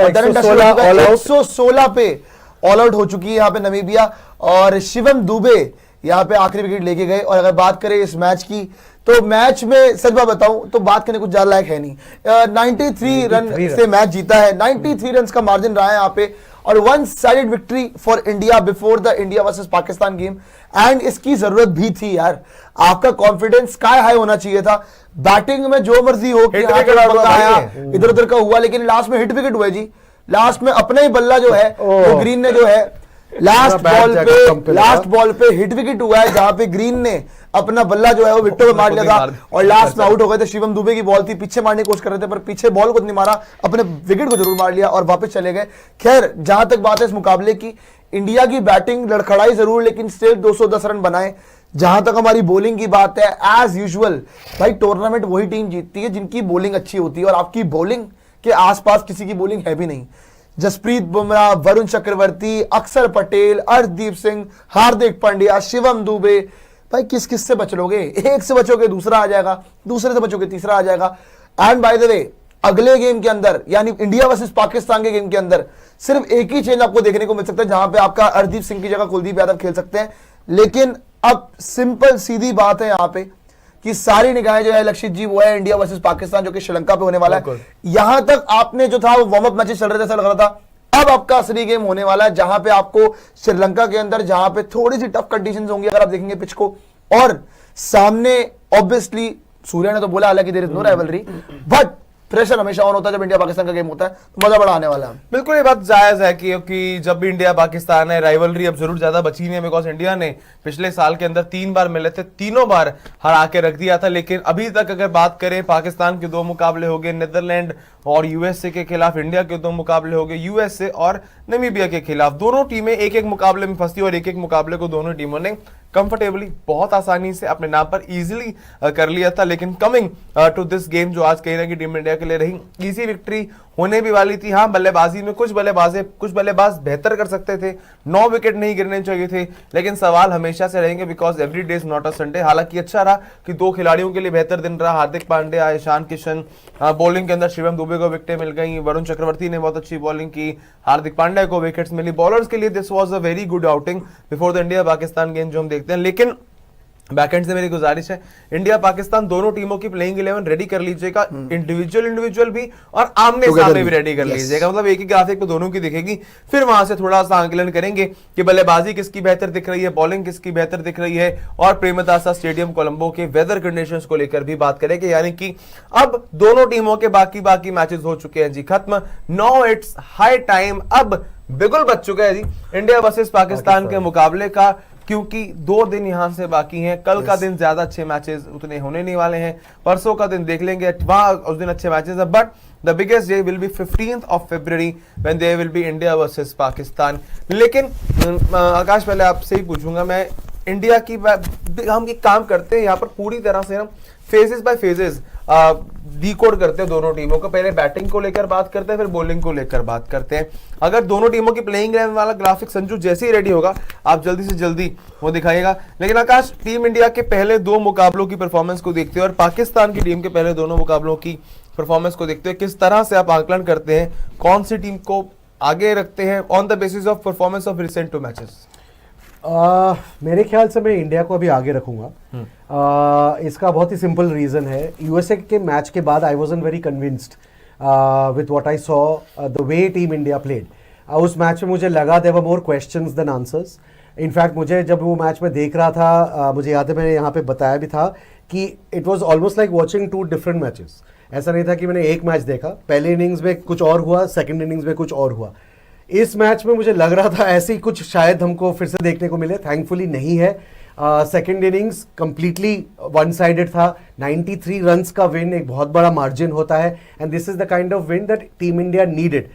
116 पे all out हो चुकी है यहाँ पे नमीबिया, और शिवम दुबे यहाँ पे आखिरी विकेट लेके गए। और अगर बात करें इस मैच की, तो मैच में सच बात बताऊं तो बात करने कुछ ज्यादा लायक है नहीं। 93 रन से मैच जीता है, 93 रन का मार्जिन रहा है यहाँ पे, और one sided victory for India before the India versus Pakistan game. And इसकी जरूरत भी थी यार, आपका कॉन्फिडेंस स्काई हाई होना चाहिए था। बैटिंग में जो मर्जी हो कि इधर उधर का हुआ, लेकिन लास्ट में हिट विकेट हुआ जी। लास्ट में अपना ही बल्ला जो है वो ग्रीन ने जो है लास्ट बॉल पे हिट विकेट हुआ है, जहां पे ग्रीन ने अपना बल्ला जो है वो विकेट पे मार लिया था, और लास्ट में आउट हो गए थे। शिवम दुबे की बॉल थी, पीछे मारने की कोशिश कर रहे थे, पर पीछे बॉल को नहीं मारा, अपने विकेट को जरूर मार लिया और वापस चले गए। खैर, जहां तक बात है इस मुकाबले की, इंडिया की बैटिंग लड़खड़ाई जरूर, लेकिन स्टिल 210 रन बनाए। जहां तक हमारी बॉलिंग की बात है, एज यूजुअल भाई टूर्नामेंट वही टीम जीतती है जिनकी बॉलिंग अच्छी होती है, और आपकी बॉलिंग के आसपास किसी की बॉलिंग है भी नहीं। जसप्रीत बुमराह, वरुण चक्रवर्ती, अक्षर पटेल, अर्शदीप सिंह, हार्दिक पांड्या, शिवम दुबे, भाई किस किस से बच लोगे? एक से बचोगे दूसरा आ जाएगा, दूसरे से बचोगे तीसरा आ जाएगा। एंड बाय द वे, अगले गेम के अंदर यानी इंडिया वर्सेस पाकिस्तान के गेम के अंदर सिर्फ एक ही चेंज आपको देखने को मिल सकता है, जहां पे आपका अर्शदीप सिंह की जगह कुलदीप यादव खेल सकते हैं। लेकिन अब सिंपल सीधी बात है यहाँ पे कि सारी निगाहें जो है लक्षित जी वो है इंडिया वर्सेस पाकिस्तान, जो कि श्रीलंका पे होने वाला है। यहां तक आपने जो था वो वार्म अप मैचेस चल रहे थे, ऐसा लग रहा था। अब आपका असली गेम होने वाला है, जहां पे आपको श्रीलंका के अंदर, जहां पे थोड़ी सी टफ कंडीशंस होंगी अगर आप देखेंगे पिच को, और सामने ऑब्वियसली सूर्या ने तो बोला हालांकि there is no rivalry, but pressure हमेशा ऑन होता है जब इंडिया पाकिस्तान का गेम होता है, तो मजा बड़ा आने वाला है। बिल्कुल ये बात जायज है क्योंकि जब भी इंडिया पाकिस्तान है, राइवलरी अब जरूर ज्यादा बची नहीं है, बिकॉज इंडिया ने पिछले साल के अंदर 3 बार मिले थे, तीनों बार हरा के रख दिया था। लेकिन अभी तक अगर बात करें, पाकिस्तान के 2 मुकाबले हो गए, नीदरलैंड और यूएसए के खिलाफ, इंडिया के 2 मुकाबले हो गए यूएसए और नमीबिया के खिलाफ। दोनों टीमें एक एक मुकाबले में फंसी और एक एक मुकाबले को दोनों टीमों ने कंफर्टेबली बहुत आसानी से अपने नाम पर इजीली कर लिया था। लेकिन कमिंग टू दिस गेम, जो आज कहीं ना कहीं टीम इंडिया के लिए रही इजी विक्ट्री होने भी वाली थी। हाँ, बल्लेबाजी में कुछ बल्लेबाज बेहतर कर सकते थे, 9 विकेट नहीं गिरने चाहिए थे, लेकिन सवाल हमेशा से रहेंगे because every day is not a Sunday. हालांकि अच्छा रहा कि 2 खिलाड़ियों के लिए बेहतर दिन रहा, हार्दिक पांड्या, ईशान किशन, बॉलिंग के अंदर शिवम दुबे को विकेटें मिल गई, वरुण चक्रवर्ती ने बहुत अच्छी बॉलिंग की, हार्दिक पांड्या को विकेट्स मिली। बॉलर्स के लिए this was a very good outing before the India Pakistan game जो हम देखते हैं। लेकिन बैकएंड से मेरी गुजारिश है, इंडिया पाकिस्तान दोनों टीमों की प्लेइंग 11 रेडी कर लीजिएगा, इंडिविजुअल भी और आमने सामने भी रेडी कर लीजिएगा। मतलब एक ही ग्राफिक पे दोनों की दिखेगी, फिर वहां से थोड़ा सा आंकलन करेंगे कि बल्लेबाजी किसकी बेहतर दिख रही है, बॉलिंग किसकी बेहतर दिख रही है, और प्रेमदासा स्टेडियम कोलंबो के वेदर कंडीशंस को लेकर भी बात करेंगे। यानी कि अब दोनों टीमों के बाकी मैचेस हो चुके हैं जी खत्म। नाउ इट्स हाई टाइम, अब बिल्कुल बच चुका है जी इंडिया वर्सेस पाकिस्तान के मुकाबले का, क्योंकि 2 दिन यहां से बाकी हैं। कल का दिन ज्यादा अच्छे मैचेस उतने होने नहीं वाले हैं, परसों का दिन देख लेंगे, वहां उस दिन अच्छे मैचेस है, but the biggest day will be 15th of February when there will be India versus Pakistan. लेकिन आकाश, पहले आपसे ही पूछूंगा मैं, इंडिया की हम एक काम करते हैं यहाँ पर पूरी तरह से हम फेजेस बाय फेजेस डिकोड करते हैं दोनों टीमों को। पहले बैटिंग को लेकर बात करते हैं, फिर बॉलिंग को लेकर बात करते हैं। अगर दोनों टीमों की प्लेइंग 11 वाला ग्राफिक संजू जैसे ही रेडी होगा, आप जल्दी से जल्दी वो दिखाइएगा। लेकिन आकाश, टीम इंडिया के पहले 2 मुकाबलों की परफॉर्मेंस को देखते हैं और पाकिस्तान की टीम के पहले दोनों मुकाबलों की परफॉर्मेंस को देखते हैं, किस तरह से आप आकलन करते हैं, कौन सी टीम को आगे रखते हैं on the basis of performance of recent 2 matches? मेरे ख्याल से मैं इंडिया को अभी आगे रखूंगा। इसका बहुत ही सिंपल रीजन है, यूएसए के मैच के बाद I wasn't very convinced with what I saw the way team India played. उस मैच में मुझे लगा there were more questions than answers. In fact मुझे जब वो मैच में देख रहा था, मुझे याद है मैंने यहाँ पे बताया भी था कि it was almost like watching 2 different matches. ऐसा नहीं था कि मैंने एक मैच देखा, पहले इनिंग्स में कुछ और हुआ, सेकेंड इनिंग्स में कुछ और हुआ। इस मैच में मुझे लग रहा था ऐसे ही कुछ शायद हमको फिर से देखने को मिले, थैंकफुली नहीं है। Second innings completely one sided था। 93 रन्स का विन एक बहुत बड़ा मार्जिन होता है, and this is the kind of win that team India needed.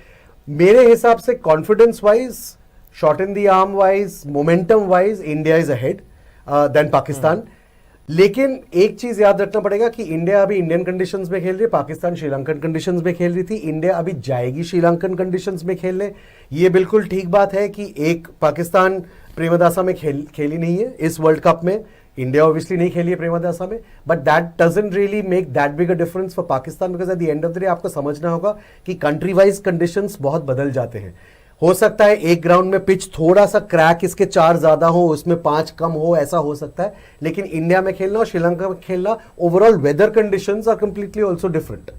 मेरे हिसाब से confidence wise, shot in the arm wise, momentum wise India is ahead than Pakistan. लेकिन एक चीज याद रखना पड़ेगा कि इंडिया अभी इंडियन कंडीशंस में खेल रही है, पाकिस्तान श्रीलंकन कंडीशंस में खेल रही थी। इंडिया अभी जाएगी श्रीलंकन कंडीशंस में खेलने। ये बिल्कुल ठीक बात है कि एक पाकिस्तान प्रेमदासा में खेली नहीं है इस वर्ल्ड कप में, इंडिया ऑब्वियसली नहीं खेली है प्रेमदासा में, but that doesn't really make that big a difference for Pakistan, because at the end of the day आपको समझना होगा कि कंट्री वाइज कंडीशंस बहुत बदल जाते हैं। हो सकता है एक ग्राउंड में पिच थोड़ा सा क्रैक, इसके 4 ज्यादा हो, उसमें 5 कम हो, ऐसा हो सकता है, लेकिन इंडिया में खेलना और श्रीलंका में खेलना, overall weather conditions are completely also different.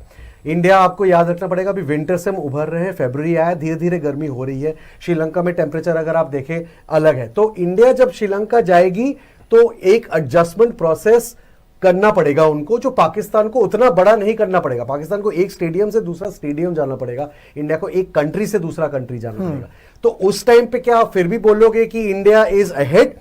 India, आपको याद रखना पड़ेगा, अभी विंटर से हम उभर रहे हैं, फरवरी आया, धीरे धीरे गर्मी हो रही है। श्रीलंका में टेम्परेचर अगर आप देखें अलग है। तो इंडिया जब श्रीलंका जाएगी तो एक एडजस्टमेंट प्रोसेस करना पड़ेगा उनको, जो पाकिस्तान को उतना बड़ा नहीं करना पड़ेगा। पाकिस्तान को एक स्टेडियम से दूसरा स्टेडियम जाना पड़ेगा, इंडिया को एक कंट्री से दूसरा कंट्री जाना पड़ेगा। तो उस टाइम पे क्या आप फिर भी बोलोगे कि India is ahead?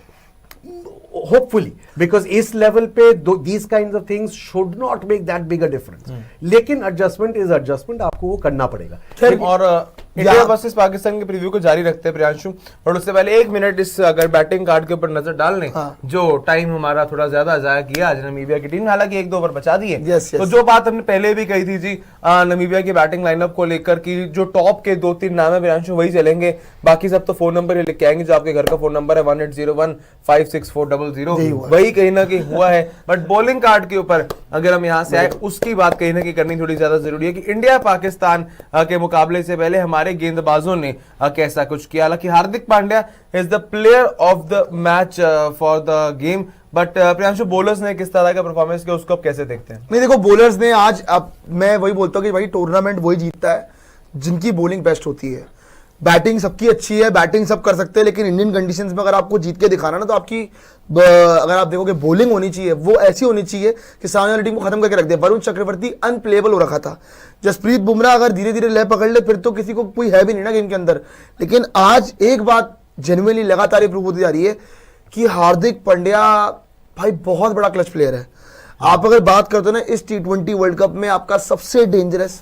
Hopefully, because इस लेवल पे these kinds of things should not make that big a difference, लेकिन एडजस्टमेंट इज एडजस्टमेंट, आपको वो करना पड़ेगा। और इंडिया वर्सेस पाकिस्तान के प्रीव्यू को जारी रखते हैं प्रियांशु, और उससे पहले 1 मिनट इस अगर बैटिंग कार्ड के ऊपर नजर डाल लें, जो टाइम हमारा थोड़ा ज्यादा जाया किया आज नमीबिया की टीम ने, हालांकि 1-2 ओवर बचा दिए। तो जो बात हमने पहले भी कही थी जी नमीबिया की बैटिंग लाइनअप को लेकर कि जो टॉप के 2-3 नाम है प्रियांशु वही चलेंगे, बाकी सब तो फोन नंबर ही लिख के आएंगे, जो आपके घर का फोन नंबर है 1801564000, वही कहीं ना कहीं हुआ है। बट बॉलिंग कार्ड के ऊपर अगर हम यहाँ से आए, उसकी बात कहीं ना कहीं करनी थोड़ी ज्यादा जरूरी है कि इंडिया पाकिस्तान के मुकाबले से पहले हमारे गेंदबाजों ने कैसा कुछ किया। हालांकि Hardik Pandya is the player of the match for the game, but Priyanshu bowlers ने किस तरह का परफॉर्मेंस किया, उसको आप कैसे देखते हैं? नहीं देखो, बॉलर्स ने आज, अब मैं वही बोलता हूँ कि भाई टूर्नामेंट वही जीतता है जिनकी बॉलिंग बेस्ट होती है। बैटिंग सबकी अच्छी है, बैटिंग सब कर सकते हैं, लेकिन इंडियन कंडीशंस में अगर आपको जीत के दिखाना ना, तो आपकी अगर आप देखोगे बॉलिंग होनी चाहिए, वो ऐसी होनी चाहिए कि सामने वाली टीम को खत्म करके रख दे। वरुण चक्रवर्ती अनप्लेएबल हो रखा था। जसप्रीत बुमराह अगर धीरे धीरे लय पकड़ ले, फिर तो किसी को कोई है भी नहीं ना गेम के अंदर। लेकिन आज एक बात जेन्युइनली लगातार इंप्रूव होती जा रही है कि हार्दिक पांड्या भाई बहुत बड़ा क्लच प्लेयर है। आप अगर बात करते हो ना, इस T20 वर्ल्ड कप में आपका सबसे डेंजरस,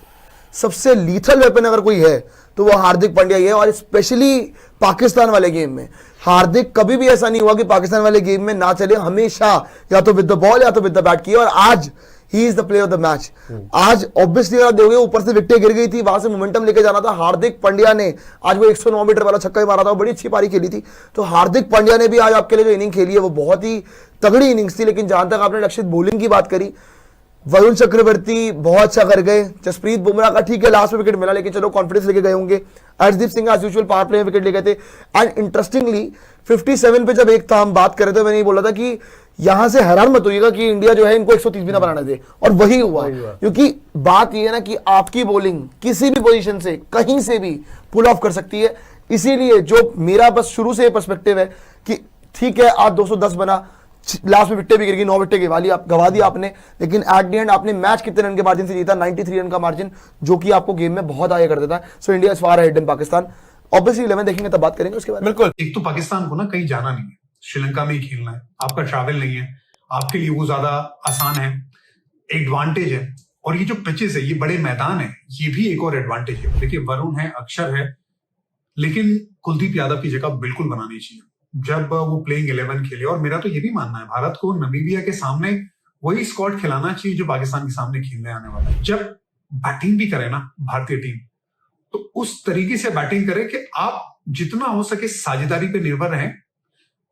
सबसे लीथल वेपन अगर कोई है तो वो हार्दिक पांड्या ही है। और स्पेशली पाकिस्तान वाले गेम में हार्दिक कभी भी ऐसा नहीं हुआ कि पाकिस्तान वाले गेम में ना चले, हमेशा या तो विद द बॉल या तो विद द बैट किया। और आज he is the player of the match. आज ऑब्वियसली आप देखोगे ऊपर से विकेटें गिर गई थी, वहां से मोमेंटम लेके जाना था। हार्दिक पांड्या ने आज वो 109 मीटर वाला छक्का मारा था, वो बड़ी अच्छी पारी खेली थी। तो हार्दिक पांड्या ने भी आज आपके लिए जो इनिंग खेली है वो बहुत ही तगड़ी इनिंग्स थी। लेकिन जहां तक आपने लक्षित बॉलिंग की बात करी, वरुण चक्रवर्ती बहुत अच्छा कर गए। जसप्रीत बुमराह का ठीक है लास्ट में विकेट मिला, लेकिन चलो कॉन्फिडेंस लेके गए होंगे। Arshdeep Singh as usual power play में विकेट ले गए थे। एंड इंटरेस्टिंगली 57 पे जब एक था, हम बात कर रहे थे, मैंने ये बोला था कि यहां से हैरान मत होइएगा कि इंडिया जो है इनको 130 भी ना बनाने दे, और वही हुआ। क्योंकि बात ये है ना कि आपकी बॉलिंग किसी भी पोजीशन से कहीं से भी पुल ऑफ कर सकती है। इसीलिए जो मेरा बस शुरू से पर्सपेक्टिव है कि ठीक है आज 210 बना, लास्ट में विकेट भी गिर गई, 9 विकेट गवा दी आपने, लेकिन एट द एंड आपने मैच कितने रन के मार्जिन से जीता? 93 रन का मार्जिन, जो कि आपको गेम में बहुत आगे कर देता है। So India is far ahead in Pakistan. Obviously 11 देखेंगे तब बात करेंगे उसके बाद। बिल्कुल। एक तो पाकिस्तान को ना कहीं जाना नहीं है, श्रीलंका में ही खेलना है, आपका ट्रैवल नहीं है, आपके लिए वो ज्यादा आसान है, एडवांटेज है। और ये जो पिचेस है, ये बड़े मैदान है, ये भी एक और एडवांटेज है। देखिए वरुण है, अक्षर है, लेकिन कुलदीप यादव की जगह बिल्कुल बनानी चाहिए जब वो प्लेइंग 11 खेले। और मेरा तो ये भी मानना है, भारत को नमीबिया के सामने वही स्क्वाड खिलाना चाहिए जो पाकिस्तान के सामने खेलने आने वाला है। जब बैटिंग भी करे ना भारतीय टीम, तो उस तरीके से बैटिंग करे कि आप जितना हो सके साझेदारी पे निर्भर रहें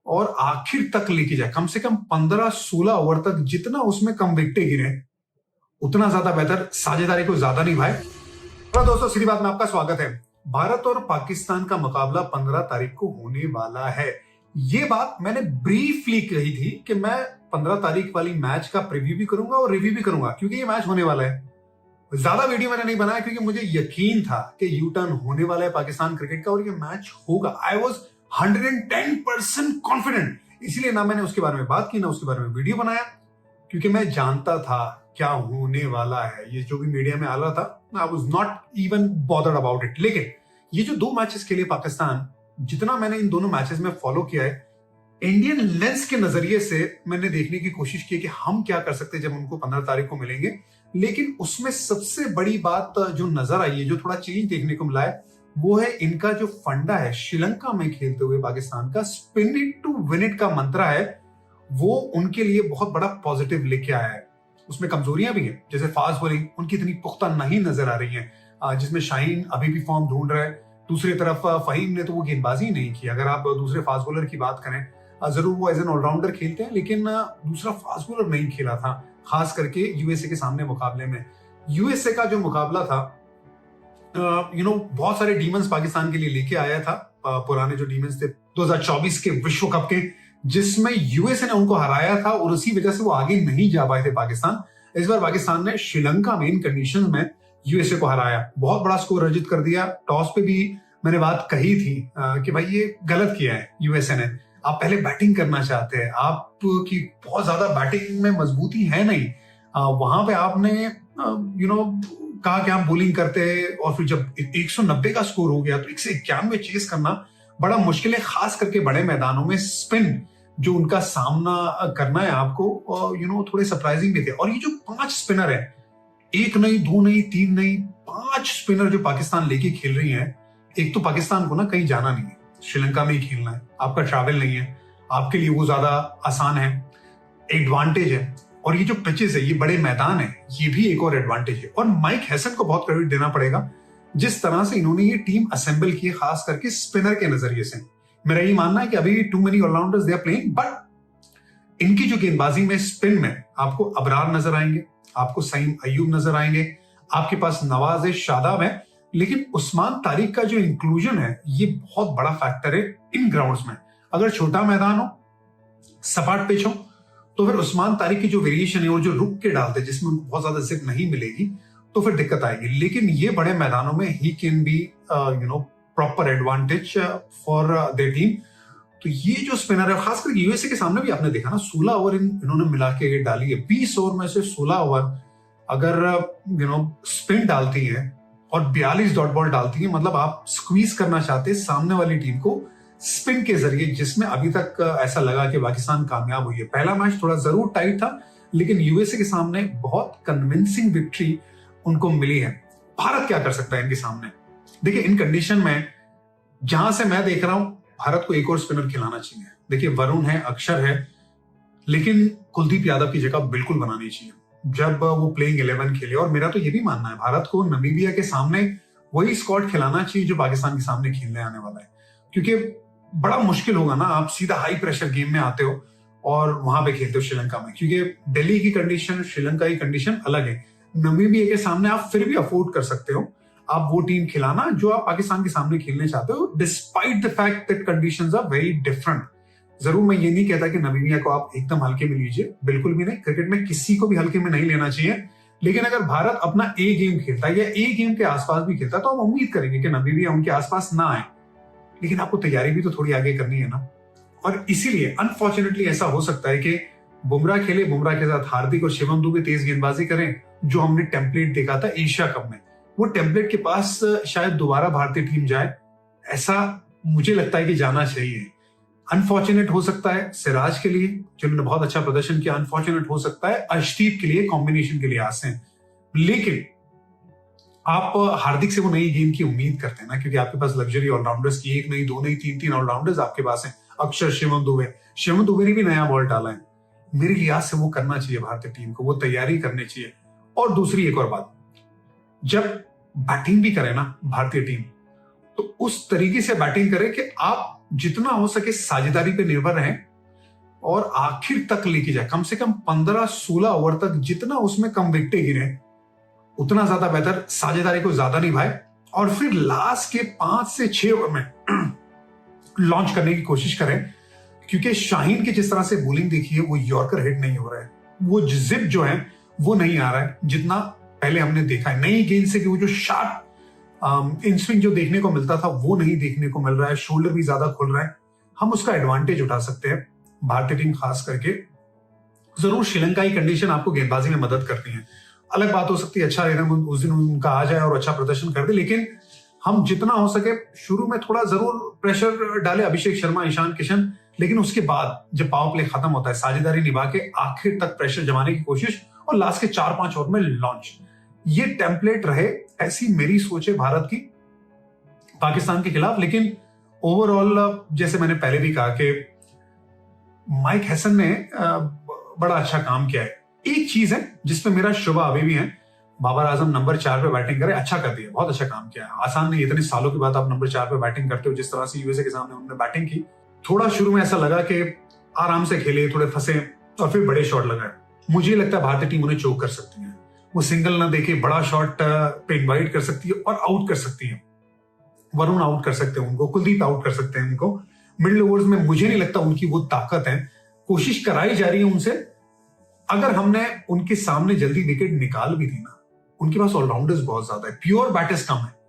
और आखिर तक लेके जाए। कम से कम 15-16 ओवर तक जितना उसमें कम विकेटें गिरे उतना ज्यादा बेहतर, साझेदारी को ज्यादा निभाए। तो दोस्तों सीधी बात में आपका स्वागत है। भारत और पाकिस्तान का मुकाबला 15 तारीख को होने वाला है। ये बात मैंने ब्रीफली कही थी कि मैं 15 तारीख वाली मैच का प्रीव्यू भी करूंगा और रिव्यू भी करूंगा, क्योंकि ये मैच होने वाला है। ज्यादा वीडियो मैंने नहीं बनाया क्योंकि मुझे यकीन था कि यू टर्न होने वाला है पाकिस्तान क्रिकेट का और ये मैच होगा। आई वॉज 110% कॉन्फिडेंट, इसलिए ना मैंने उसके बारे में बात की ना उसके बारे में वीडियो बनाया, क्योंकि मैं जानता था क्या होने वाला है। ये जो भी मीडिया में आ रहा था, I was not even bothered about it. लेकिन ये जो 2 मैचेस के लिए पाकिस्तान, जितना मैंने इन दोनों मैचेस में फॉलो किया है, इंडियन लेंस के नजरिए से मैंने देखने की कोशिश की कि हम क्या कर सकते हैं जब उनको 15 तारीख को मिलेंगे। लेकिन उसमें सबसे बड़ी बात जो नजर आई है, जो थोड़ा चेंज देखने को मिला है, वो है इनका जो फंडा है श्रीलंका में खेलते हुए पाकिस्तान का, spin it to win it का मंत्र है, वो उनके लिए बहुत बड़ा पॉजिटिव लेके आया है। उसमें कमजोरियां भी हैं, जैसे फास्ट बॉलिंग उनकी इतनी पुख्ता नहीं नजर आ रही है, जिसमें शाहीन अभी भी फॉर्म ढूंढ रहा है। दूसरी तरफ फहीम ने तो वो गेंदबाजी नहीं की। अगर आप दूसरे फास्ट बॉलर की बात करें, जरूर वो एज एन ऑलराउंडर खेलते हैं, लेकिन दूसरा फास्ट बॉलर नहीं खेला था, खास करके यूएसए के सामने मुकाबले में। यूएसए का जो मुकाबला था, बहुत सारे डीमंस पाकिस्तान के लिए लेके आया था, पुराने जो डीमंस थे 2024 के विश्व कप के, जिसमें यूएसए ने उनको हराया था और उसी वजह से वो आगे नहीं जा पाए थे पाकिस्तान। इस बार पाकिस्तान ने श्रीलंका में इन कंडीशंस में यूएसए को हराया, बहुत बड़ा स्कोर अर्जित कर दिया। टॉस पे भी मैंने बात कही थी कि भाई ये गलत किया है यूएसए ने, आप पहले बैटिंग करना चाहते हैं, आपकी बहुत ज्यादा बैटिंग में मजबूती है नहीं, वहां पे आपने कहा कि आप बॉलिंग करते हैं, और फिर जब 190 का स्कोर हो गया तो 191 चेस करना बड़ा मुश्किल है, खास करके बड़े मैदानों में स्पिन जो उनका सामना करना है आपको, थोड़े सरप्राइजिंग भी थे। और ये जो 5 स्पिनर है, 1 नहीं 2 नहीं 3 नहीं 5 स्पिनर जो पाकिस्तान लेके खेल रही हैं, एक तो पाकिस्तान को ना कहीं जाना नहीं है, श्रीलंका में ही खेलना है, आपका ट्रैवल नहीं है, आपके लिए वो ज्यादा आसान है, एडवांटेज है। और ये जो पिचेस है, ये बड़े मैदान है, ये भी एक और एडवांटेज है। और माइक हैसन को बहुत क्रेडिट देना पड़ेगा, जिस तरह से इन्होंने ये टीम असेंबल की है, खास करके स्पिनर के नजरिए से। मेरा ये मानना है कि अभी too many allrounders they are playing, but इनकी जो गेंदबाजी में स्पिन में आपको अबरार नजर आएंगे, आपको सईम अयूब नजर आएंगे, आपके पास नवाज शादाब है, लेकिन उस्मान तारिक का जो इंक्लूजन है ये बहुत बड़ा फैक्टर है इन ग्राउंड्स में। अगर छोटा मैदान हो, सपाट पिच हो, तो फिर उस्मान तारिक की जो वेरिएशन है और जो रुक के डालते हैं जिसमें उनको बहुत ज्यादा जिप नहीं मिलेगी, तो फिर दिक्कत आएगी। लेकिन ये बड़े मैदानों में he can be proper advantage for their team. तो ये जो स्पिनर है, खासकर यूएसए के सामने भी आपने देखा ना, 16 ओवर इन्होंने मिला के डाली है। 20 ओवर में से 16 ओवर अगर स्पिन डालती है और 42 डॉट बॉल डालती है, मतलब आप स्क्वीज करना चाहते हैं सामने वाली टीम को स्पिन के जरिए, जिसमें अभी तक ऐसा लगा कि पाकिस्तान कामयाब हुई है। पहला मैच थोड़ा जरूर टाइट था, लेकिन यूएसए के सामने बहुत कन्विंसिंग विक्ट्री उनको मिली है। भारत क्या कर सकता है इनके सामने? देखिए, इन कंडीशन में जहां से मैं देख रहा हूं, भारत को एक और स्पिनर खिलाना चाहिए। देखिए, वरुण है, अक्षर है, लेकिन कुलदीप यादव की जगह बिल्कुल बनानी चाहिए जब वो प्लेइंग 11 खेले। और मेरा तो ये भी मानना है, भारत को नमीबिया के सामने वही स्क्वाड खिलाना चाहिए जो पाकिस्तान के सामने खेलने आने वाला है, क्योंकि बड़ा मुश्किल होगा ना, आप सीधा हाई प्रेशर गेम में आते हो और वहां पे खेलते हो श्रीलंका में, क्योंकि दिल्ली की कंडीशन, श्रीलंका की कंडीशन अलग है। नमीबिया के सामने आप फिर भी अफोर्ड कर सकते हो आप वो टीम खिलाना जो आप पाकिस्तान के सामने खेलने चाहते हो, despite the fact that conditions are very different. जरूर मैं ये नहीं कहता कि नमीबिया को आप एकदम हल्के में लीजिए, बिल्कुल भी नहीं, क्रिकेट में किसी को भी हल्के में नहीं लेना चाहिए। लेकिन अगर भारत अपना ए गेम खेलता है या ए गेम के आसपास भी खेलता है, तो हम उम्मीद करेंगे कि नमीबिया उनके आसपास ना आए, लेकिन आपको तैयारी भी तो थोड़ी आगे करनी है ना। और इसीलिए अनफॉर्चुनेटली ऐसा हो सकता है कि बुमराह खेले, बुमराह के साथ हार्दिक और शिवम दुबे तेज गेंदबाजी करें, जो हमने टेम्पलेट देखा था एशिया कप में, वो टेम्पलेट के पास शायद दोबारा भारतीय टीम जाए, ऐसा मुझे लगता है कि जाना चाहिए। अनफॉर्चुनेट हो सकता है सिराज के लिए जिन्होंने बहुत अच्छा प्रदर्शन किया, अनफॉर्चुनेट हो सकता है अर्शदीप के लिए कॉम्बिनेशन के लिए आस हैं, लेकिन आप हार्दिक से वो नई गेम की उम्मीद करते हैं ना, क्योंकि आपके पास लग्जरी ऑलराउंडर्स की 1 नहीं 2 नहीं 3 ऑलराउंडर्स आपके पास हैं। अक्षर, शिवम दुबे ने भी नया बॉल डाला है, मेरे लिहाज से वो करना चाहिए भारतीय टीम को, वो तैयारी करनी चाहिए। और दूसरी एक और बात, जब बैटिंग भी करे ना भारतीय टीम, तो उस तरीके से बैटिंग करे कि आप जितना हो सके साझेदारी पे निर्भर रहें और आखिर तक लेके जाए, कम से कम 15-16 ओवर तक, जितना उसमें कम विकेटें गिरे उतना ज्यादा बेहतर, साझेदारी को ज्यादा निभाए और फिर लास्ट के 5 से 6 ओवर में लॉन्च करने की कोशिश करें। क्योंकि शाहीन की जिस तरह से बॉलिंग देखी है, वो यॉर्कर हिट नहीं हो रहा है, वो जिप जो है वो नहीं आ रहा है जितना पहले हमने देखा है। नई गेंद से वो जो शार्प इन स्विंग जो देखने को मिलता था वो नहीं देखने को मिल रहा है, शोल्डर भी ज्यादा खुल रहा है। हम उसका एडवांटेज उठा सकते हैं, भारतीय टीम खास करके। जरूर श्रीलंका की कंडीशन आपको गेंदबाजी में मदद करती है, अलग बात हो सकती है, अच्छा उस दिन उनका आ जाए और अच्छा प्रदर्शन कर दे, लेकिन हम जितना हो सके शुरू में थोड़ा जरूर प्रेशर डाले, अभिषेक शर्मा, ईशान किशन, लेकिन उसके बाद जब पावर प्ले खत्म होता है, साझेदारी निभा के आखिर तक प्रेशर जमाने की कोशिश और लास्ट के 4-5 ओवर में लॉन्च। ये टेम्पलेट रहे, ऐसी मेरी सोच है भारत की पाकिस्तान के खिलाफ। लेकिन ओवरऑल जैसे मैंने पहले भी कहा कि माइक हैसन ने बड़ा अच्छा काम किया है। एक चीज है जिसपे मेरा शुभा अभी भी है, बाबर आजम नंबर 4 पे बैटिंग करे, अच्छा कर दिया, बहुत अच्छा काम किया है। आसान नहीं, इतने सालों के बाद आप नंबर 4 पे बैटिंग करते हो, जिस तरह से यूएसए के सामने उन्होंने बैटिंग की। थोड़ा शुरू में ऐसा लगा कि आराम से खेले, थोड़े फंसे और फिर बड़े शॉट लगाए। मुझे लगता है भारतीय टीम उन्हें चोक कर सकती है। वो सिंगल ना देके बड़ा शॉट पे इनवाइट कर सकती है और आउट कर सकती है। वरुण आउट कर सकते हैं उनको, कुलदीप आउट कर सकते हैं उनको। मिडिल ओवर्स में मुझे नहीं लगता उनकी वो ताकत है। कोशिश कराई जा रही है उनसे। अगर हमने उनके सामने जल्दी विकेट निकाल भी दी ना, उनके पास ऑलराउंडर्स बहुत ज्यादा है, प्योर बैटर्स कम है,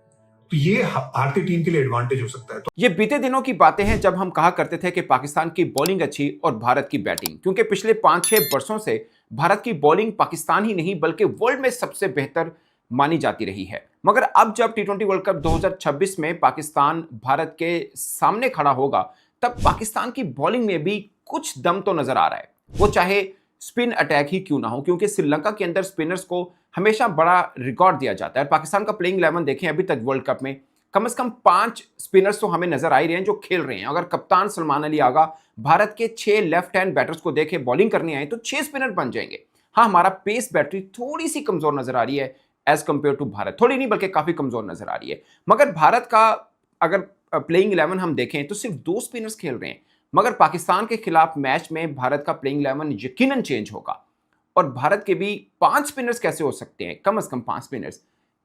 तो ये भारतीय टीम के लिए एडवांटेज हो सकता है। तो ये बीते दिनों की बातें हैं जब हम कहा करते थे कि पाकिस्तान की बॉलिंग अच्छी और भारत की बैटिंग, क्योंकि पिछले 5-6 वर्षों से भारत की बॉलिंग पाकिस्तान ही नहीं बल्कि वर्ल्ड में सबसे बेहतर मानी जाती रही है। मगर अब जब टी20 वर्ल्ड कप 2026 में पाकिस्तान भारत के सामने खड़ा होगा, तब पाकिस्तान की बॉलिंग में भी कुछ दम तो नजर आ रहा है, वो चाहे स्पिन अटैक ही क्यों ना हो, क्योंकि श्रीलंका के अंदर स्पिनर्स को हमेशा बड़ा रिकॉर्ड दिया जाता है। पाकिस्तान का प्लेइंग 11 देखें अभी तक वर्ल्ड कप में कम से कम 5 स्पिनर्स तो हमें नजर आ ही रहे हैं जो खेल रहे हैं। अगर कप्तान सलमान अली आगा भारत के 6 लेफ्ट हैंड बैटर्स को देखे बॉलिंग करने आए तो 6 स्पिनर बन जाएंगे। हाँ, हमारा पेस बैटरी थोड़ी सी कमजोर नजर आ रही है एज कंपेयर टू भारत, थोड़ी नहीं बल्कि काफी कमजोर नजर आ रही है। मगर भारत का अगर प्लेइंग 11 हम देखें तो सिर्फ 2 स्पिनर्स खेल रहे हैं। मगर पाकिस्तान के खिलाफ मैच में भारत का प्लेइंग 11 यकीनन चेंज होगा और भारत के भी 5 स्पिनर्स कैसे हो सकते हैं, कम से कम 5 स्पिनर्स,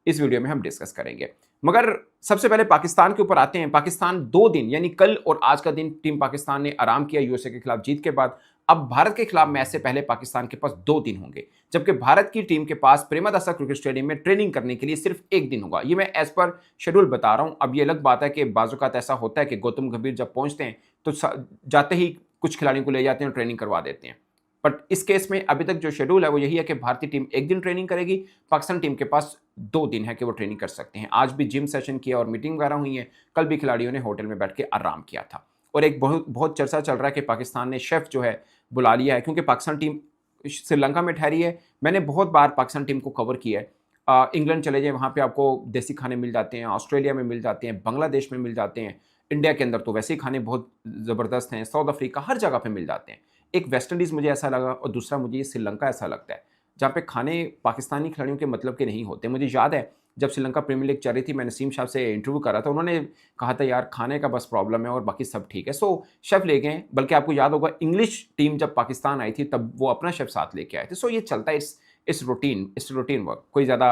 इस वीडियो में हम डिस्कस करेंगे। मगर सबसे पहले पाकिस्तान के ऊपर आते हैं। पाकिस्तान 2 दिन यानी कल और आज का दिन टीम पाकिस्तान ने आराम किया यूएसए के खिलाफ जीत के बाद। अब भारत के खिलाफ मैच से पहले पाकिस्तान के पास 2 दिन होंगे, जबकि भारत की टीम के पास प्रेमदासा क्रिकेट स्टेडियम में ट्रेनिंग करने के लिए सिर्फ 1 दिन होगा। ये मैं एज पर शेड्यूल बता रहा हूं। अब ये अलग बात है कि बाज़-औक़ात ऐसा होता है कि गौतम गंभीर जब पहुंचते हैं तो जाते ही कुछ खिलाड़ियों को ले जाते हैं और ट्रेनिंग करवा देते हैं। बट इस केस में अभी तक जो शेड्यूल है वो यही है कि भारतीय टीम 1 दिन ट्रेनिंग करेगी, पाकिस्तान टीम के पास 2 दिन है कि वो ट्रेनिंग कर सकते हैं। आज भी जिम सेशन किया और मीटिंग वगैरह हुई है। कल भी खिलाड़ियों ने होटल में बैठ के आराम किया था। और एक बहुत चर्चा चल रहा है कि पाकिस्तान ने शेफ जो है बुला लिया है, क्योंकि पाकिस्तान टीम श्रीलंका में ठहरी है। मैंने बहुत बार पाकिस्तान टीम को कवर किया है। इंग्लैंड चले जाए, वहाँ पे आपको देसी खाने मिल जाते हैं, ऑस्ट्रेलिया में मिल जाते हैं, बांग्लादेश में मिल जाते हैं, इंडिया के अंदर तो वैसे ही खाने बहुत ज़बरदस्त हैं, साउथ अफ्रीका, हर जगह पे मिल जाते हैं। एक वेस्ट इंडीज़ मुझे ऐसा लगा और दूसरा मुझे श्रीलंका ऐसा लगता है जहाँ पे खाने पाकिस्तानी खिलाड़ियों के मतलब के नहीं होते। मुझे याद है जब श्रीलंका प्रीमियर लीग चल रही थी, मैंने नसीम साहब से इंटरव्यू करा था, उन्होंने कहा था यार खाने का बस प्रॉब्लम है और बाकी सब ठीक है। सो शेफ़ ले गए, बल्कि आपको याद होगा इंग्लिश टीम जब पाकिस्तान आई थी तब वो अपना शेफ़ साथ लेके आए थे। सो ये चलता है इस रूटीन वर्क, कोई ज़्यादा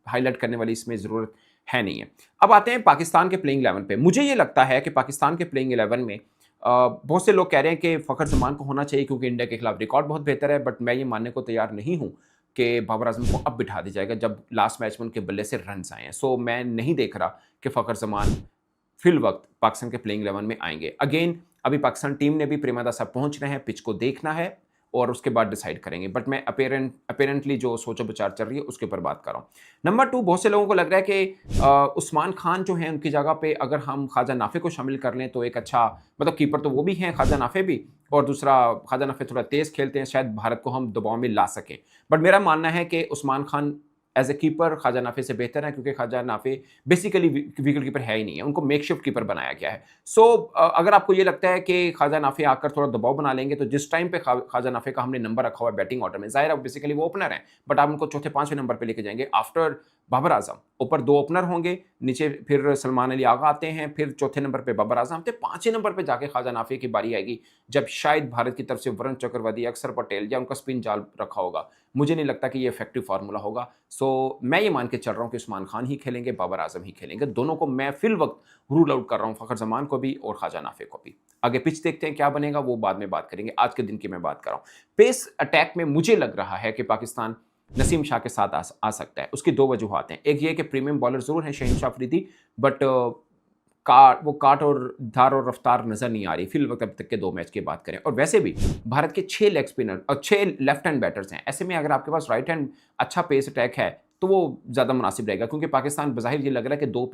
हाईलाइट करने वाली इसमें ज़रूरत है नहीं है। अब आते हैं पाकिस्तान के प्लेइंग 11 पे। मुझे ये लगता है कि पाकिस्तान के प्लेइंग 11 में बहुत से लोग कह रहे हैं कि फ़खर जमान को होना चाहिए क्योंकि इंडिया के खिलाफ रिकॉर्ड बहुत बेहतर है, बट मैं ये मानने को तैयार नहीं हूँ कि बाबर आजम को अब बिठा दिया जाएगा जब लास्ट मैच में उनके बल्ले से रन्स आए हैं। सो मैं नहीं देख रहा कि फ़खर जमान फिल वक्त पाकिस्तान के प्लेइंग 11 में आएंगे। अगेन अभी पाकिस्तान टीम ने भी प्रेमदासा पहुंच रहे हैं, पिच को देखना है और उसके बाद डिसाइड करेंगे। बट मैं अपेरेंटली जो सोचो विचार चल रही है उसके ऊपर बात कर रहा हूँ। नंबर 2, बहुत से लोगों को लग रहा है कि उस्मान खान जो हैं उनकी जगह पे अगर हम ख्वाजा नाफे को शामिल कर लें तो एक अच्छा, मतलब कीपर तो वो भी हैं ख्वाजा नाफे भी, और दूसरा ख्वाजा नाफे थोड़ा तेज़ खेलते हैं, शायद भारत को हम दबाव में ला सकें। बट मेरा मानना है कि Usman Khan as a keeper Khawaja Nafay से बेहतर है, क्योंकि Khawaja Nafay basically wicket keeper है ही नहीं है, उनको मेकशिफ्ट कीपर बनाया गया है। सो अगर आपको ये लगता है कि ख्वाजा नाफे आकर थोड़ा दबाव बना लेंगे तो जिस टाइम पे ख्वाजा नाफे का हमने नंबर रखा हुआ है बैटिंग ऑर्डर में, जाहिर है बेसिकली वो ओपनर है, बट आप उनको चौथे 5वें नंबर पे लेके जाएंगे आफ्टर बाबर आजम। ऊपर 2 ओपनर होंगे, नीचे फिर सलमान अली आगा आते हैं, फिर चौथे नंबर पे बाबर आजम आते हैं, 5वें नंबर पे जाके ख्वाजा नाफे की बारी आएगी जब शायद भारत की तरफ से वरुण चक्रवर्ती, अक्षर पटेल या उनका स्पिन जाल रखा होगा। मुझे नहीं लगता कि ये इफेक्टिव फार्मूला होगा। सो मैं ये मान के चल रहा हूँ कि उस्मान खान ही खेलेंगे, बाबर आजम ही खेलेंगे। दोनों को मैं फिल वक्त रूल आउट कर रहा हूँ, फ़खर जमान को भी और ख्वाजा नाफे को भी। आगे पिच देखते हैं क्या बनेगा, वो बाद में बात करेंगे। आज के दिन की मैं बात कर रहा हूँ। पेस अटैक में मुझे लग रहा है कि पाकिस्तान नसीम शाह के साथ आ सकता है। उसकी 2 वजूहात हैं। एक ये कि प्रीमियम बॉलर ज़रूर हैं शहीन शाह अफरीदी, बट काट और धार और रफ्तार नज़र नहीं आ रही फिल वक्त अब तक के 2 मैच की बात करें। और वैसे भी भारत के 6 लेग स्पिनर और 6 लेफ्ट हैंड बैटर्स हैं। ऐसे में अगर आपके पास राइट हैंड अच्छा पेस अटैक है तो वो ज़्यादा मुनासिब रहेगा, क्योंकि पाकिस्तान बज़ाहिर ये लग रहा है कि 2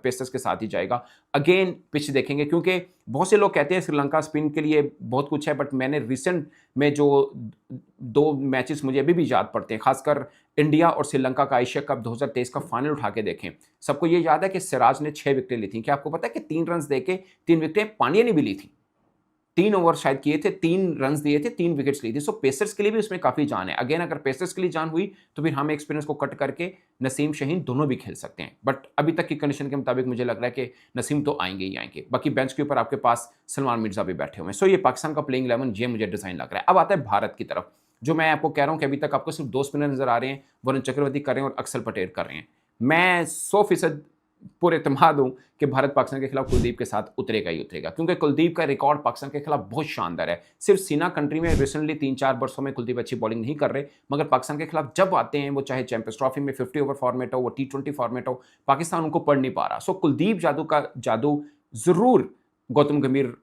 पेसर्स के साथ ही जाएगा। अगेन पिच देखेंगे, क्योंकि बहुत से लोग कहते हैं श्रीलंका स्पिन के लिए बहुत कुछ है, बट मैंने रिसेंट में जो 2 मैचेस मुझे अभी भी याद पड़ते हैं, खासकर इंडिया और श्रीलंका का एशिया कप 2023 का फाइनल उठा के देखें। सबको ये याद है कि सिराज ने 6 विकेटें ली थी। क्या आपको पता है कि 3 रन दे के 3 विकेटें पांड्या ने भी ली थी? 3 ओवर शायद किए थे, 3 रन दिए थे, 3 विकेट्स ली थी। सो पेसर्स के लिए भी उसमें काफी जान है। अगेन अगर पेसर्स के लिए जान हुई तो फिर हम एक्सपीरियंस को कट करके नसीम शाहीन दोनों भी खेल सकते हैं। बट अभी तक की कंडीशन के मुताबिक मुझे लग रहा है कि नसीम तो आएंगे ही आएंगे। बाकी बेंच के ऊपर आपके पास सलमान मिर्जा भी बैठे हुए हैं। सो ये पाकिस्तान का प्लेइंग 11 ये मुझे डिजाइन लग रहा है। अब आता है भारत की तरफ, जो मैं आपको कह रहा हूं कि अभी तक आपको सिर्फ 2 स्पिनर नजर आ रहे हैं, वरुण चक्रवर्ती कर रहे हैं और अक्षर पटेल कर रहे हैं। मैं 100% पूरे इत्मीनान हूं कि भारत पाकिस्तान के खिलाफ कुलदीप के साथ उतरेगा ही उतरेगा, क्योंकि कुलदीप का रिकॉर्ड पाकिस्तान के खिलाफ बहुत शानदार है। सिर्फ सीना कंट्री में रिसेंटली 3-4 वर्षों में कुलदीप अच्छी बॉलिंग नहीं कर रहे, मगर पाकिस्तान के खिलाफ जब आते हैं, वो चाहे चैंपियंस ट्रॉफी में 50 ओवर फॉर्मेट हो, वो T20 फॉर्मेट हो, पाकिस्तान उनको पढ़ नहीं पा रहा। सो कुलदीप जादू का जादू जरूर गौतम गंभीर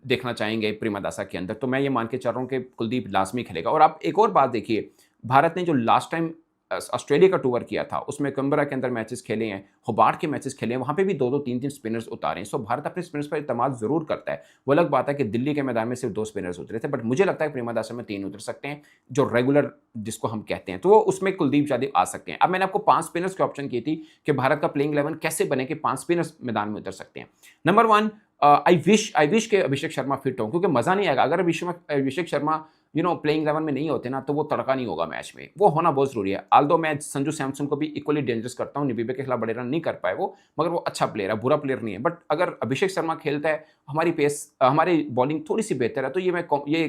देखना चाहेंगे प्रेमदासा के अंदर। तो मैं ये मान के चल रहा हूँ कि कुलदीप लाजमी खेलेगा। और आप एक और बात देखिए, भारत ने जो लास्ट टाइम ऑस्ट्रेलिया का टूर किया था, उसमें कैनबरा के अंदर मैचेस खेले हैं, होबार्ट के मैचेस खेले हैं, वहां पे भी 2-2 3-3 स्पिनर्स उतारे हैं। सो भारत अपने स्पिनर्स पर इत्मीनान जरूर करता है। वो अलग बात है कि दिल्ली के मैदान में सिर्फ 2 स्पिनर्स उतरे थे, बट मुझे लगता है प्रेमदासा में 3 उतर सकते हैं, जो रेगुलर जिसको हम कहते हैं, तो वो उसमें कुलदीप यादव आ सकते हैं। अब मैंने आपको 5 स्पिनर्स के ऑप्शन की थी कि भारत का प्लेइंग 11 कैसे बने कि 5 स्पिनर्स मैदान में उतर सकते हैं। नंबर 1, आई विश के अभिषेक शर्मा फिट हो, क्योंकि मजा नहीं आएगा अगर अभिषेक शर्मा प्लेइंग 11 में नहीं होते ना, तो वो तड़का नहीं होगा मैच में, वो होना बहुत जरूरी है। आल्दो मैं संजू सैमसन को भी इक्वली डेंजरस करता हूँ, नबीबे के खिलाफ बड़े रन नहीं कर पाए वो, मगर वो अच्छा प्लेयर है, बुरा प्लेयर नहीं है। बट अगर अभिषेक शर्मा खेलता है, हमारी बॉलिंग थोड़ी सी बेहतर है, तो ये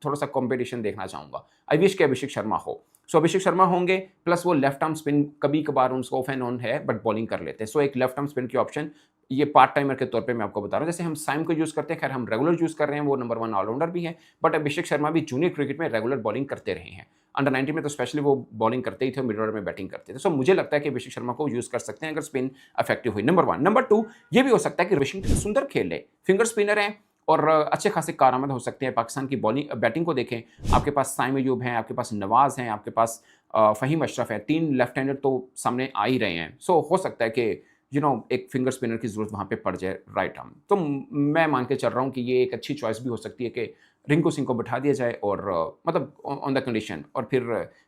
थोड़ा सा कॉम्पिटिशन देखना चाहूंगा। आई विश के अभिषेक शर्मा हो। सो अभिषेक शर्मा होंगे, प्लस वो लेफ्ट आर्म स्पिन कभी कभार उनको ऑफ एंड ऑन है, बट बॉलिंग कर लेते हैं। सो एक लेफ्ट आर्म स्पिन की ऑप्शन, ये पार्ट टाइमर के तौर पे मैं आपको बता रहा हूँ। जैसे हम साइम को यूज करते हैं, खैर हम रेगुलर यूज कर रहे हैं, वो नंबर 1 ऑलराउंडर भी है, बट अभिषेक शर्मा भी जूनियर क्रिकेट में रेगुलर बॉलिंग करते रहे हैं। अंडर 19 में तो स्पेशली वो बॉलिंग करते ही थे, मिड ऑर्डर में बैटिंग करते थे। सो मुझे लगता है कि अभिषेक शर्मा को यूज कर सकते हैं अगर स्पिन इफेक्टिव हुई, नंबर 1। नंबर 2, ये भी हो सकता है कि वाशिंगटन सुंदर खेल ले, फिंगर स्पिनर है और अच्छे खासे कारआमद हो सकते हैं। पाकिस्तान की बैटिंग को देखें, आपके पास साइम अयूब हैं, आपके पास नवाज हैं, आपके पास फहीम अशरफ है, 3 लेफ्ट हैंडर तो सामने आ ही रहे हैं। सो हो सकता है कि एक फिंगर स्पिनर की जरूरत वहां पे पड़ जाए राइट आर्म। तो मैं मान के चल रहा हूं कि ये एक अच्छी चॉइस भी हो सकती है कि रिंकू सिंह को बिठा दिया जाए और मतलब ऑन द कंडीशन, और फिर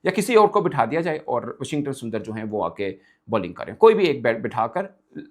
या किसी और को बिठा दिया जाए और वाशिंगटन सुंदर जो है वो आके बॉलिंग करें, कोई भी एक बैट बिठाकर।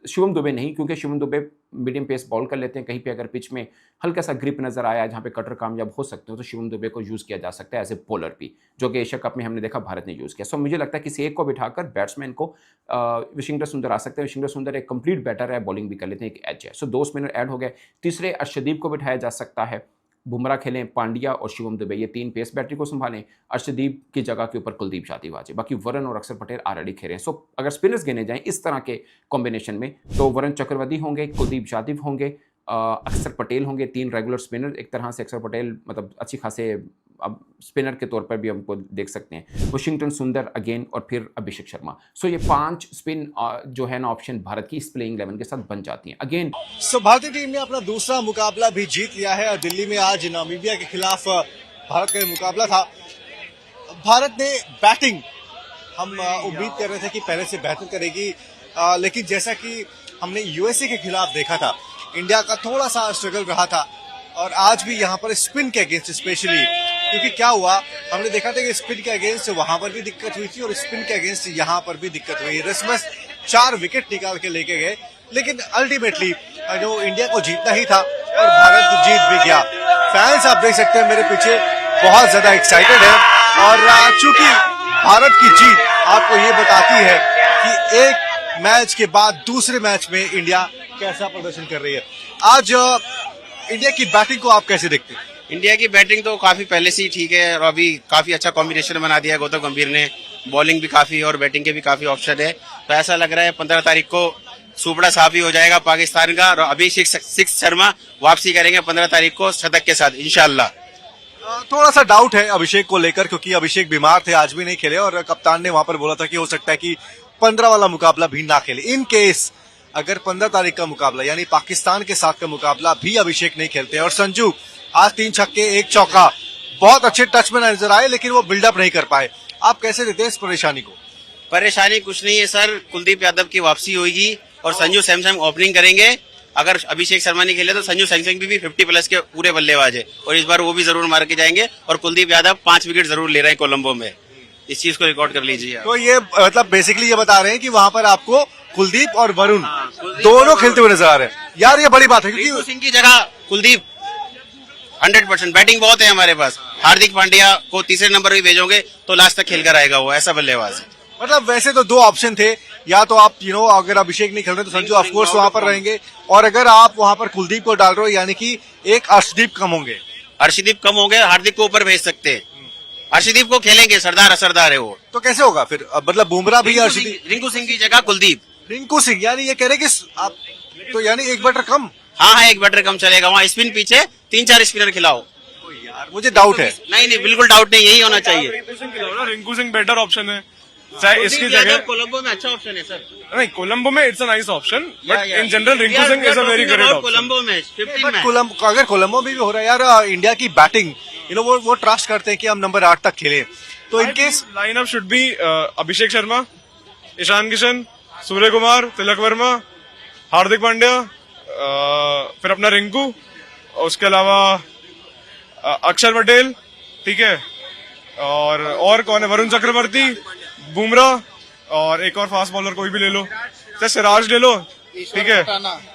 शिवम दुबे नहीं, क्योंकि Shivam Dube medium pace ball कर लेते हैं। कहीं पे अगर पिच में हल्का सा ग्रिप नजर आया जहाँ पे कटर कामयाब हो सकते हो, तो शिवम दुबे को यूज़ किया जा सकता है एज ए बॉलर भी, जो कि एशिया कप में हमने देखा भारत ने यूज़ किया। सो मुझे लगता है किसी एक को बिठाकर बैट्समैन को वाशिंगटन सुंदर आ सकते हैं। वाशिंगटन सुंदर एक कंप्लीट बैटर है, बॉलिंग भी कर लेते हैं, एक एज है। सो 2 स्पिनर ऐड हो गए। तीसरे अर्शदीप को बिठाया जा सकता है, बुमराह खेलें, पांड्या और शिवम दुबे, ये 3 पेस बैटरी को संभालें। अर्शदीप की जगह के ऊपर कुलदीप यादव आ जाए। बाकी वरुण और अक्षर पटेल ऑलरेडी खेले हैं। सो अगर स्पिनर्स गिने जाएं इस तरह के कॉम्बिनेशन में, तो वरुण चक्रवर्ती होंगे, कुलदीप यादव होंगे, अक्षर पटेल होंगे, 3 रेगुलर स्पिनर। एक तरह से अक्षर पटेल मतलब अच्छी खासे अब स्पिनर के तौर पर भी हमको देख सकते हैं। वाशिंगटन सुंदर अगेन, और फिर अभिषेक शर्मा। सो ये 5 स्पिन जो है ना ऑप्शन भारत की इस प्लेइंग 11 के साथ बन जाती हैं अगेन। सो भारतीय टीम ने अपना दूसरा मुकाबला भी जीत लिया है और दिल्ली में आज नामीबिया के खिलाफ भारत का मुकाबला था। भारत ने बैटिंग हम उम्मीद कर रहे थे कि पहले से बेहतर करेगी, लेकिन जैसा कि हमने यूएसए के खिलाफ देखा था, इंडिया का थोड़ा सा स्ट्रगल रहा था। और आज भी यहाँ पर स्पिन के अगेंस्ट स्पेशली, क्योंकि क्या हुआ, हमने देखा था कि स्पिन के अगेंस्ट वहां पर भी दिक्कत हुई थी और स्पिन के अगेंस्ट यहाँ पर भी दिक्कत हुई। रसमस 4 विकेट निकाल के लेके गए, लेकिन अल्टीमेटली जो इंडिया को जीतना ही था और भारत जीत भी गया। फैंस आप देख सकते हैं मेरे पीछे बहुत ज्यादा एक्साइटेड है, और चूंकि भारत की जीत आपको ये बताती है कि एक मैच के बाद दूसरे मैच में इंडिया कैसा प्रदर्शन कर रही है। आज इंडिया की बैटिंग को आप कैसे देखते हैं? इंडिया की बैटिंग तो काफी पहले से ही ठीक है और अभी काफी अच्छा कॉम्बिनेशन बना दिया है गौतम गंभीर ने। बॉलिंग भी काफी और बैटिंग के भी काफी ऑप्शन है, तो ऐसा लग रहा है 15 तारीख को सुपड़ा साफ ही हो जाएगा पाकिस्तान का, और अभिषेक शर्मा वापसी करेंगे 15 तारीख को शतक के साथ इंशाल्लाह। थोड़ा सा डाउट है अभिषेक को लेकर, क्योंकि अभिषेक बीमार थे, आज भी नहीं खेले, और कप्तान ने वहां पर बोला था कि हो सकता है कि 15 वाला मुकाबला भी ना खेले। इन केस अगर 15 तारीख का मुकाबला यानी पाकिस्तान के साथ का मुकाबला भी अभिषेक नहीं खेलते, और संजू आज 3 छक्के 1 चौका बहुत अच्छे टच में नजर आए, लेकिन वो बिल्डअप नहीं कर पाए, आप कैसे देते हैं इस परेशानी को? परेशानी कुछ नहीं है सर, कुलदीप यादव की वापसी होगी और संजू सैमसंग ओपनिंग करेंगे। अगर अभिषेक शर्मा नहीं खेले तो संजू सैमसंग भी 50+ के पूरे बल्लेबाज है, और इस बार वो भी जरूर मार के जाएंगे, और कुलदीप यादव 5 विकेट जरूर ले रहे हैं कोलंबो में। इस चीज को रिकॉर्ड कर लीजिए। तो ये मतलब बेसिकली ये बता रहे हैं कि वहां पर आपको कुलदीप और वरुण दोनों खेलते हुए नजर आ रहे हैं। यार ये बड़ी बात है, क्योंकि सिंह की जगह कुलदीप। 100% बैटिंग बहुत है हमारे पास। हार्दिक पांड्या को तीसरे नंबर भी भेजोगे तो लास्ट तक खेल कर आएगा वो, ऐसा बल्लेबाज है। मतलब वैसे तो दो ऑप्शन थे, या तो आप अगर अभिषेक नहीं खेल रहे तो संजू ऑफ कोर्स वहां पर रहेंगे, और अगर आप वहां पर कुलदीप को डाल रहे हो यानी कि एक अर्शदीप कम होंगे। अर्शदीप कम हो गए, हार्दिक को ऊपर भेज सकते हैं। अर्शदीप को खेलेंगे, सरदार असरदार है वो। तो कैसे होगा फिर? मतलब बुमराह भी अर्शदीप, रिंकू सिंह की जगह कुलदीप। रिंकू सिंह, यानी ये कह रहे कि आप तो यानी एक बैटर कम। हाँ, एक बैटर कम चलेगा वहाँ। स्पिन पीछे 3-4 स्पिनर खिलाओ। यार मुझे डाउट है। नहीं, बिल्कुल डाउट नहीं, यही होना चाहिए। रिंकू सिंह बेटर ऑप्शन है, चाहे इसकी जगह। कोलंबो में अच्छा ऑप्शन है सर। नहीं, कोलंबो में it's a nice option, but in general Rinku Singh is a very great option. Colombo में 15 बट मैच। अगर कोलंबो में भी हो रहा है यार, इंडिया की बैटिंग वो ट्रस्ट करते हैं कि हम नंबर 8 तक खेलें, तो in case lineup should be Abhishek Sharma, Ishan Kishan, Surya Kumar, Tilak Varma, Hardik Pandya, फिर अपना रिंकू, उसके अलावा अक्षर पटेल, ठीक है, और कौन है, वरुण चक्रवर्ती, बुमराह, और एक और फास्ट बॉलर कोई भी ले लो, चाहे सिराज ले लो, ठीक है,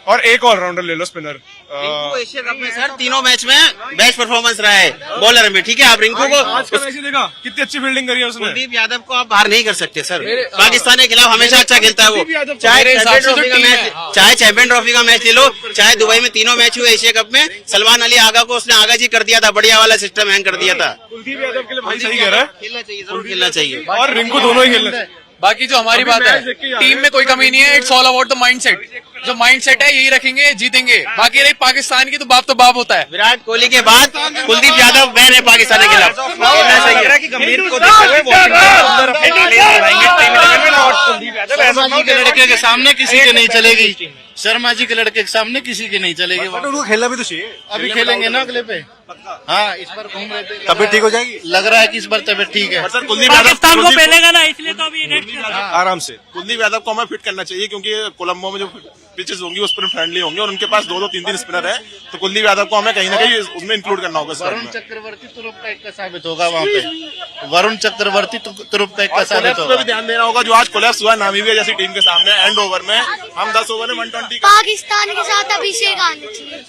और एक ऑलराउंडर ले लो स्पिनर। रिंकू एशिया कप में सर तीनों मैच में बेस्ट परफॉर्मेंस रहा है बॉलर में, ठीक है। आप रिंकू को आज का मैच ही देखा, कितनी अच्छी फील्डिंग करी है उसने। कुलदीप यादव को आप बाहर नहीं कर सकते सर। पाकिस्तान के खिलाफ हमेशा अच्छा खेलता है वो, चाहे चैंपियन ट्रॉफी का मैच ले लो, चाहे दुबई में तीनों मैच हुए एशिया कप में, सलमान अली आगा को उसने आगा जी कर दिया था, बढ़िया वाला सिस्टम हैंग कर दिया था। कुलदीप यादव के लिए भाई सही कह रहा है, खेलना चाहिए, जरूर खेलना चाहिए। और रिंकू दोनों ही खेलना चाहिए। बाकी जो हमारी बात है, टीम में कोई कमी नहीं है, it's all about the mindset. जो माइंडसेट है यही रखेंगे, जीतेंगे। बाकी रही पाकिस्तान की, तो बाप होता है। विराट कोहली के बाद कुलदीप यादव बैन है पाकिस्तान के खिलाफ। शर्मा जी के लड़के के सामने किसी के नहीं चलेगी, शर्मा जी के लड़के के सामने किसी के नहीं चलेगी। उनको खेलना भी तो चाहिए। अभी खेलेंगे ना अगले पे। हाँ, इस बार घूम रहे थे, तबियत ठीक हो जाएगी, लग रहा है कि इस बार तबियत ठीक है। पाकिस्तान को पहलेगा ना, इसलिए तो अभी आराम से। कुलदीप यादव को हमें फिट करना चाहिए, क्योंकि कोलंबो में जो पिचेस होंगी उस पर फ्रेंडली होंगे, और उनके पास 2-2, 3-3 स्पिनर है, तो कुलदीप यादव को हमें कहीं ना कहीं उसमें इंक्लूड करना होगा। वरुण चक्रवर्ती तुरुप का एक का साबित होगा वहाँ पे। वरुण चक्रवर्ती तुरुप का एक का साबित होगा। भी ध्यान देना होगा, जो आज कोलैप्स हुआ नामीबिया जैसी टीम के सामने एंड ओवर में, हम 10 ओवर में 120 पाकिस्तान के साथ अभिषेक आना चाहिए।